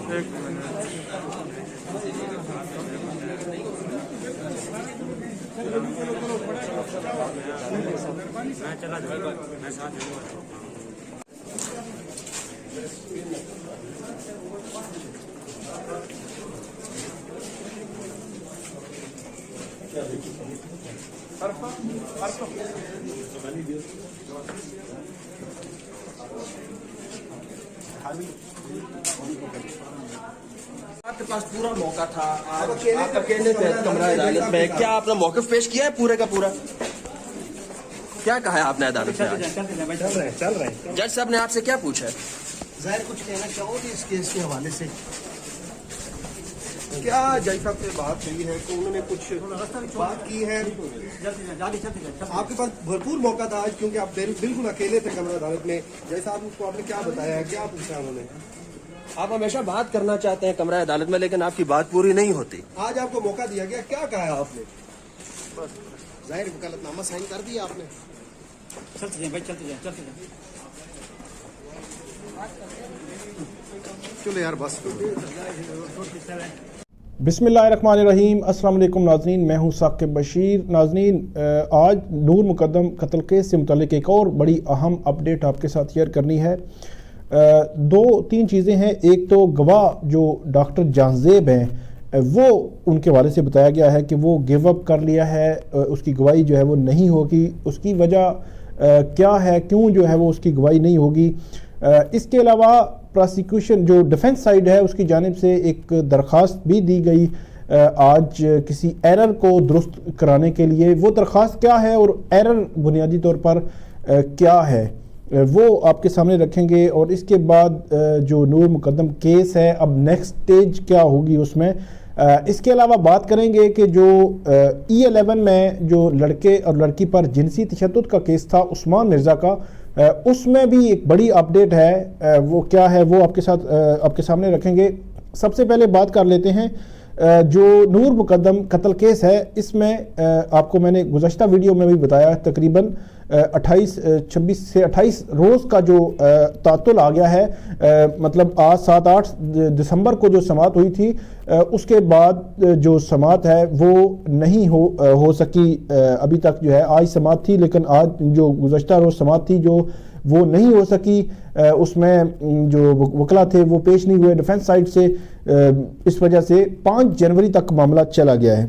میں چلا جاؤں گا، میں ساتھ جاؤں گا۔ آپ کے پاس پورا موقع تھا، آپ اکیلے تھے کمرہ عدالت میں، کیا آپ نے موقف پیش کیا ہے پورے کا پورا؟ کیا کہا ہے آپ نے عدالت میں؟ چل رہے ہیں جج صاحب نے آپ سے کیا پوچھا ہے؟ ظاہر کچھ کہنا چاہو گے اس کیس کے حوالے سے؟ کیا جج صاحب سے بات ہوئی ہے کہ انہوں نے کچھ بات کی ہے؟ آپ کے پاس بھرپور موقع تھا آج، کیونکہ آپ بالکل اکیلے تھے کمرہ عدالت میں۔ جج صاحب کو آپ نے کیا بتایا ہے، کیا پوچھا انہوں نے؟ آپ ہمیشہ بات کرنا چاہتے ہیں کمرہ عدالت میں، لیکن آپ کی بات پوری نہیں ہوتی۔ آج آپ کو موقع دیا گیا، کیا کہا ہے آپ نے؟ ظاہر وکالت نامہ سائن کر دیا آپ نے؟ چلتے جائیں بھائی، چلتے جائیں۔ چلو یار بس۔ بسم اللہ الرحمن الرحیم۔ السلام علیکم ناظرین، میں ہوں ثاقب بشیر۔ ناظرین، آج نور مقدم قتل کیس سے متعلق ایک اور بڑی اہم اپڈیٹ آپ کے ساتھ شیئر کرنی ہے۔ دو تین چیزیں ہیں۔ ایک تو گواہ جو ڈاکٹر جہانزیب ہیں، وہ ان کے حوالے سے بتایا گیا ہے کہ وہ گیو اپ کر لیا ہے، اس کی گواہی جو ہے وہ نہیں ہوگی۔ اس کی وجہ کیا ہے، کیوں جو ہے وہ اس کی گواہی نہیں ہوگی۔ اس کے علاوہ پراسیکیوشن جو ڈیفنس سائیڈ ہے، اس کی جانب سے ایک درخواست بھی دی گئی آج کسی ایرر کو درست کرانے کے لیے۔ وہ درخواست کیا ہے اور ایرر بنیادی طور پر کیا ہے، وہ آپ کے سامنے رکھیں گے۔ اور اس کے بعد جو نور مقدم کیس ہے، اب نیکسٹ سٹیج کیا ہوگی اس میں۔ اس کے علاوہ بات کریں گے کہ جو E11 میں جو لڑکے اور لڑکی پر جنسی تشدد کا کیس تھا عثمان مرزا کا، اس میں بھی ایک بڑی اپڈیٹ ہے۔ وہ کیا ہے وہ آپ کے ساتھ آپ کے سامنے رکھیں گے۔ سب سے پہلے بات کر لیتے ہیں جو نور مقدم قتل کیس ہے۔ اس میں آپ کو میں نے گزشتہ ویڈیو میں بھی بتایا، تقریباً 26 سے 28 روز کا جو تعطل آ گیا ہے۔ مطلب آج 7-8 دسمبر کو جو سماعت ہوئی تھی، اس کے بعد جو سماعت ہے وہ نہیں ہو سکی ابھی تک جو ہے۔ آج سماعت تھی لیکن آج جو گزشتہ روز سماعت تھی جو وہ نہیں ہو سکی۔ اس میں جو وکلا تھے وہ پیش نہیں ہوئے ڈیفنس سائڈ سے، اس وجہ سے 5 جنوری تک معاملہ چلا گیا ہے۔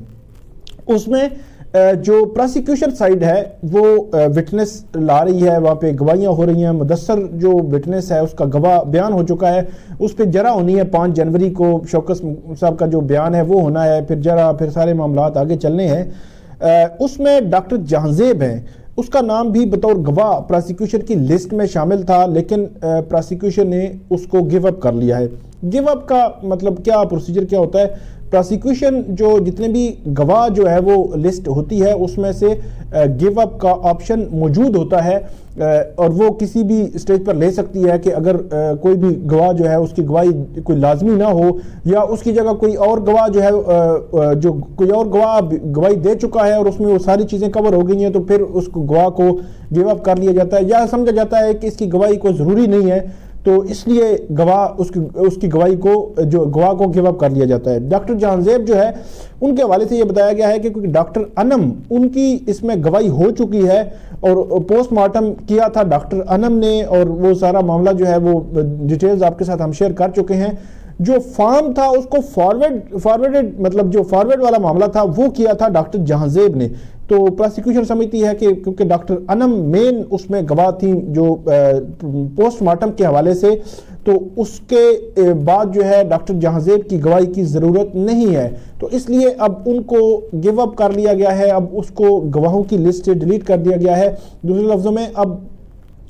اس میں جو پراسیکیوشن سائڈ ہے وہ وٹنس لا رہی ہے، وہاں پہ گواہیاں ہو رہی ہیں۔ مدثر جو وٹنس ہے اس کا گواہ بیان ہو چکا ہے، اس پہ جرا ہونی ہے 5 جنوری کو۔ شوکت صاحب کا جو بیان ہے وہ ہونا ہے، پھر جرا، پھر سارے معاملات آگے چلنے ہیں۔ اس میں ڈاکٹر جہانزیب ہیں، اس کا نام بھی بطور گواہ پراسیکیوشن کی لسٹ میں شامل تھا، لیکن پراسیکیوشن نے اس کو گیو اپ کر لیا ہے۔ گیو اپ کا مطلب کیا، پروسیجر کیا ہوتا ہے؟ پراسیکیوشن جو جتنے بھی گواہ جو ہے وہ لسٹ ہوتی ہے، اس میں سے گیو اپ کا آپشن موجود ہوتا ہے، اور وہ کسی بھی اسٹیج پر لے سکتی ہے کہ اگر کوئی بھی گواہ جو ہے اس کی گواہی کوئی لازمی نہ ہو، یا اس کی جگہ کوئی اور گواہ جو ہے جو کوئی اور گواہ گواہی دے چکا ہے اور اس میں وہ ساری چیزیں کور ہو گئی ہیں، تو پھر اس کو گواہ کو گیو اپ کر لیا جاتا ہے، یا سمجھا جاتا ہے کہ اس کی گواہی کو ضروری نہیں ہے، تو اس لیے گواہ اس کی گواہی کو جو گواہ کو گیو اپ کر لیا جاتا ہے۔ ڈاکٹر جہانزیب جو ہے ان کے حوالے سے یہ بتایا گیا ہے کہ کیونکہ ڈاکٹر انم ان کی اس میں گواہی ہو چکی ہے، اور پوسٹ مارٹم کیا تھا ڈاکٹر انم نے، اور وہ سارا معاملہ جو ہے وہ ڈیٹیلز آپ کے ساتھ ہم شیئر کر چکے ہیں۔ جو فارم تھا اس کو فارورڈ مطلب جو فارورڈ والا معاملہ تھا وہ کیا تھا ڈاکٹر جہانزیب نے۔ تو پراسیکیوشن سمجھتی ہے کہ کیونکہ ڈاکٹر انم مین اس میں گواہ تھیں جو پوسٹ مارٹم کے حوالے سے، تو اس کے بعد جو ہے ڈاکٹر جہانزیب کی گواہی کی ضرورت نہیں ہے، تو اس لیے اب ان کو گیو اپ کر لیا گیا ہے۔ اب اس کو گواہوں کی لسٹ سے ڈیلیٹ کر دیا گیا ہے۔ دوسرے لفظوں میں اب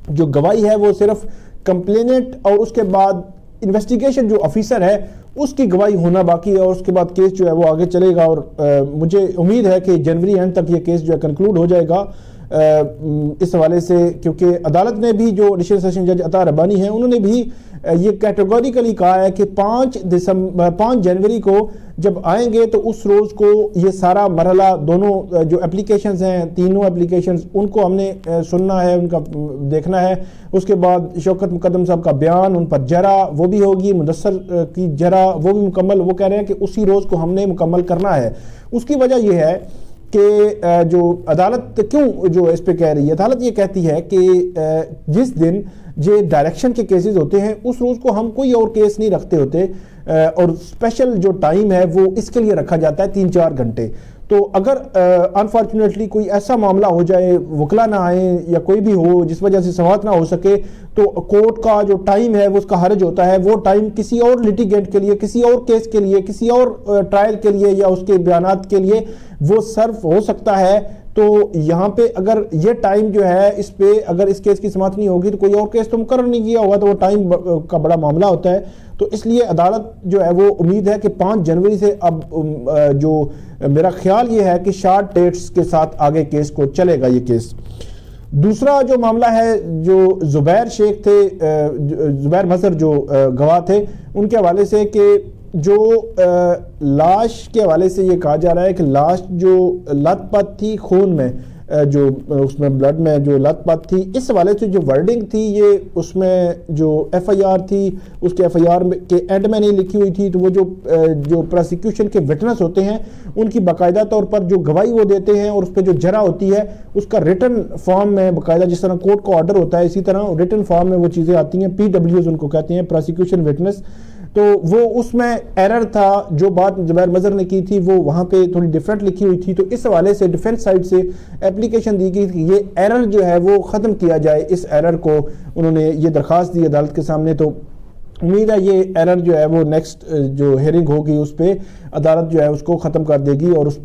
جو گواہی ہے وہ صرف کمپلیننٹ اور اس کے بعد انویسٹیگیشن جو آفیسر ہے اس کی گواہی ہونا باقی ہے، اور اس کے بعد کیس جو ہے وہ آگے چلے گا، اور مجھے امید ہے کہ جنوری اینڈ تک یہ کیس جو ہے کنکلوڈ ہو جائے گا۔ اس حوالے سے کیونکہ عدالت نے بھی جو ایڈیشنل سیشن جج عطا ربانی ہیں انہوں نے بھی یہ کیٹیگوریکلی کہا ہے کہ 5 جنوری کو جب آئیں گے تو اس روز کو یہ سارا مرحلہ دونوں جو اپلیکیشنز ہیں تینوں اپلیکیشنز ان کو ہم نے سننا ہے, ان کا دیکھنا ہے. اس کے بعد شوکت مقدم صاحب کا بیان, ان پر جرا وہ بھی ہوگی, مدثر کی جرا وہ بھی مکمل, وہ کہہ رہے ہیں کہ اسی روز کو ہم نے مکمل کرنا ہے. اس کی وجہ یہ ہے کہ جو عدالت کیوں جو اس پہ کہہ رہی ہے, عدالت یہ کہتی ہے کہ جس دن یہ ڈائریکشن کے کیسز ہوتے ہیں اس روز کو ہم کوئی اور کیس نہیں رکھتے ہوتے, اور اسپیشل جو ٹائم ہے وہ اس کے لیے رکھا جاتا ہے 3-4 گھنٹے. تو اگر انفارچونیٹلی کوئی ایسا معاملہ ہو جائے, وکلا نہ آئیں یا کوئی بھی ہو جس وجہ سے سماعت نہ ہو سکے, تو کورٹ کا جو ٹائم ہے وہ اس کا حرج ہوتا ہے. وہ ٹائم کسی اور لیٹیگینٹ کے لیے, کسی اور کیس کے لیے, کسی اور ٹرائل کے لیے یا اس کے بیانات کے لیے وہ صرف ہو سکتا ہے. تو یہاں پہ اگر یہ ٹائم جو ہے اس پہ اگر اس کیس کی سماعت نہیں ہوگی تو کوئی اور کیس تو مقرر نہیں کیا ہوگا, تو وہ ٹائم کا بڑا معاملہ ہوتا ہے. تو اس لیے عدالت جو ہے وہ امید ہے کہ 5 جنوری سے اب جو میرا خیال یہ ہے کہ شارٹ ڈیٹس کے ساتھ آگے کیس کو چلے گا یہ کیس. دوسرا جو معاملہ ہے جو زبیر شیخ تھے, زبیر مظہر جو گواہ تھے, ان کے حوالے سے کہ جو لاش کے حوالے سے یہ کہا جا رہا ہے کہ لاش جو لت پت تھی خون میں, جو اس میں بلڈ میں جو لت پت تھی, اس حوالے سے جو ورڈنگ تھی یہ اس میں جو ایف آئی آر تھی اس کے ایف آئی آر کے اینڈ میں نہیں لکھی ہوئی تھی. تو وہ جو پروسیکیوشن کے وٹنس ہوتے ہیں ان کی باقاعدہ طور پر جو گواہی وہ دیتے ہیں اور اس پہ جو جرا ہوتی ہے اس کا ریٹن فارم میں باقاعدہ, جس طرح کورٹ کا آرڈر ہوتا ہے اسی طرح ریٹن فارم میں وہ چیزیں آتی ہیں. PWs ان کو کہتے ہیں, پروسیکیوشن وٹنس. تو وہ اس میں ایرر تھا, جو بات زبیر مظہر نے کی تھی وہ وہاں پہ تھوڑی ڈیفرنٹ لکھی ہوئی تھی. تو اس حوالے سے ڈیفنس سائڈ سے اپلیکیشن دی گئی کہ یہ ایرر جو ہے وہ ختم کیا جائے. اس ایرر کو انہوں نے یہ درخواست دی عدالت کے سامنے. تو امید ہے یہ ایرر جو ہے وہ نیکسٹ جو ہیئرنگ ہوگی اس پہ عدالت جو ہے اس کو ختم کر دے گی, اور اس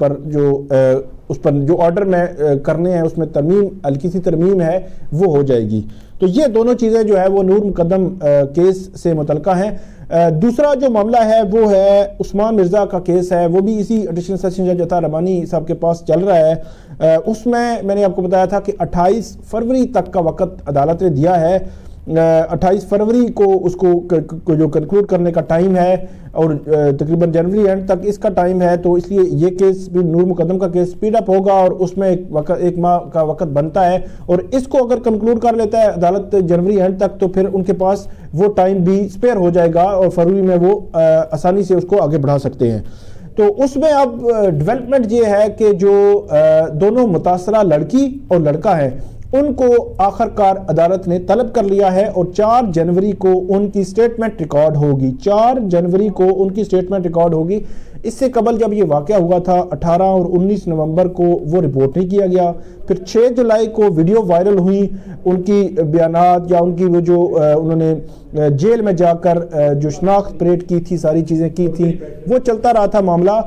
پر جو آرڈر میں کرنے ہیں اس میں ترمیم, ہلکی سی ترمیم ہے وہ ہو جائے گی. تو یہ دونوں چیزیں جو ہے وہ نور مقدم کیس سے متعلقہ ہیں. دوسرا جو معاملہ ہے وہ ہے عثمان مرزا کا کیس ہے, وہ بھی اسی ایڈیشنل سیشن جج عطا ربانی صاحب کے پاس چل رہا ہے. اس میں نے آپ کو بتایا تھا کہ 28 فروری تک کا وقت عدالت نے دیا ہے. 28 فروری کو اس کو جو کنکلوڈ کرنے کا ٹائم ہے, اور تقریباً جنوری اینڈ تک اس کا ٹائم ہے. تو اس لیے یہ کیس بھی نور مقدم کا کیس سپیڈ اپ ہوگا, اور اس میں ایک ماہ کا وقت بنتا ہے. اور اس کو اگر کنکلوڈ کر لیتا ہے عدالت جنوری اینڈ تک تو پھر ان کے پاس وہ ٹائم بھی سپیئر ہو جائے گا, اور فروری میں وہ آسانی سے اس کو آگے بڑھا سکتے ہیں. تو اس میں اب ڈیولپمنٹ یہ ہے کہ جو دونوں متاثرہ لڑکی اور لڑکا ہے ان کو آخر کار عدالت نے طلب کر لیا ہے, اور 4 جنوری کو ان کی سٹیٹمنٹ ریکارڈ ہوگی. 4 جنوری کو ان کی سٹیٹمنٹ ریکارڈ ہوگی. اس سے قبل جب یہ واقعہ ہوا تھا 18 اور 19 نومبر کو وہ رپورٹ نہیں کیا گیا. پھر 6 جولائی کو ویڈیو وائرل ہوئی, ان کی بیانات یا ان کی وہ جو انہوں نے جیل میں جا کر جو شناخت پریڈ کی تھی, ساری چیزیں کی تھیں, وہ چلتا رہا تھا معاملہ.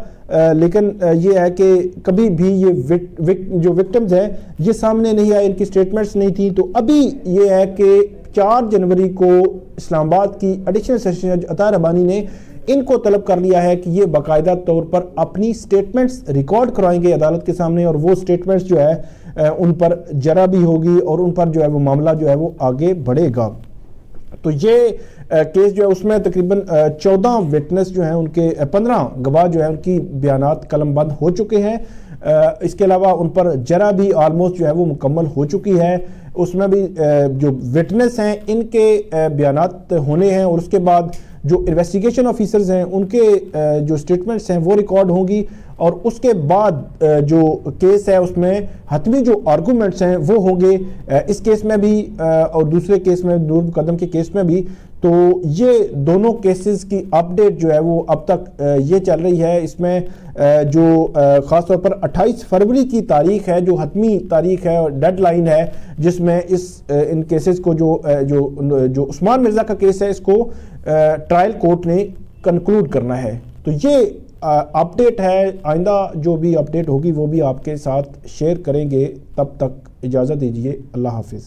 لیکن یہ ہے کہ کبھی بھی یہ جو وکٹمز ہیں یہ سامنے نہیں آئے, ان کی سٹیٹمنٹس نہیں تھی. تو ابھی یہ ہے کہ 4 جنوری کو اسلام آباد کی ایڈیشنل سیشن جج عطا ربانی نے ان کو طلب کر لیا ہے کہ یہ باقاعدہ طور پر اپنی سٹیٹمنٹس ریکارڈ کروائیں گے عدالت کے سامنے, اور وہ سٹیٹمنٹس جو ہے ان پر جرا بھی ہوگی, اور ان پر جو ہے وہ معاملہ جو ہے وہ آگے بڑھے گا. تو یہ کیس جو ہے اس میں تقریباً 14 وٹنس جو ہیں ان کے 15 گواہ جو ہیں ان کی بیانات قلم بند ہو چکے ہیں. اس کے علاوہ ان پر جرا بھی آلموسٹ جو ہے وہ مکمل ہو چکی ہے. اس میں بھی جو وٹنس ہیں ان کے بیانات ہونے ہیں, اور اس کے بعد جو انویسٹیگیشن آفیسرز ہیں ان کے جو سٹیٹمنٹس ہیں وہ ریکارڈ ہوں گی, اور اس کے بعد جو کیس ہے اس میں حتمی جو آرگومنٹس ہیں وہ ہوں گے اس کیس میں بھی اور دوسرے کیس میں نور مقدم کے کیس میں بھی. تو یہ دونوں کیسز کی اپڈیٹ جو ہے وہ اب تک یہ چل رہی ہے. اس میں جو خاص طور پر 28 فروری کی تاریخ ہے جو حتمی تاریخ ہے اور ڈیڈ لائن ہے, جس میں ان کیسز کو جو عثمان مرزا کا کیس ہے اس کو ٹرائل کورٹ نے کنکلوڈ کرنا ہے. تو یہ اپڈیٹ ہے. آئندہ جو بھی اپڈیٹ ہوگی وہ بھی آپ کے ساتھ شیئر کریں گے. تب تک اجازت دیجیے. اللہ حافظ.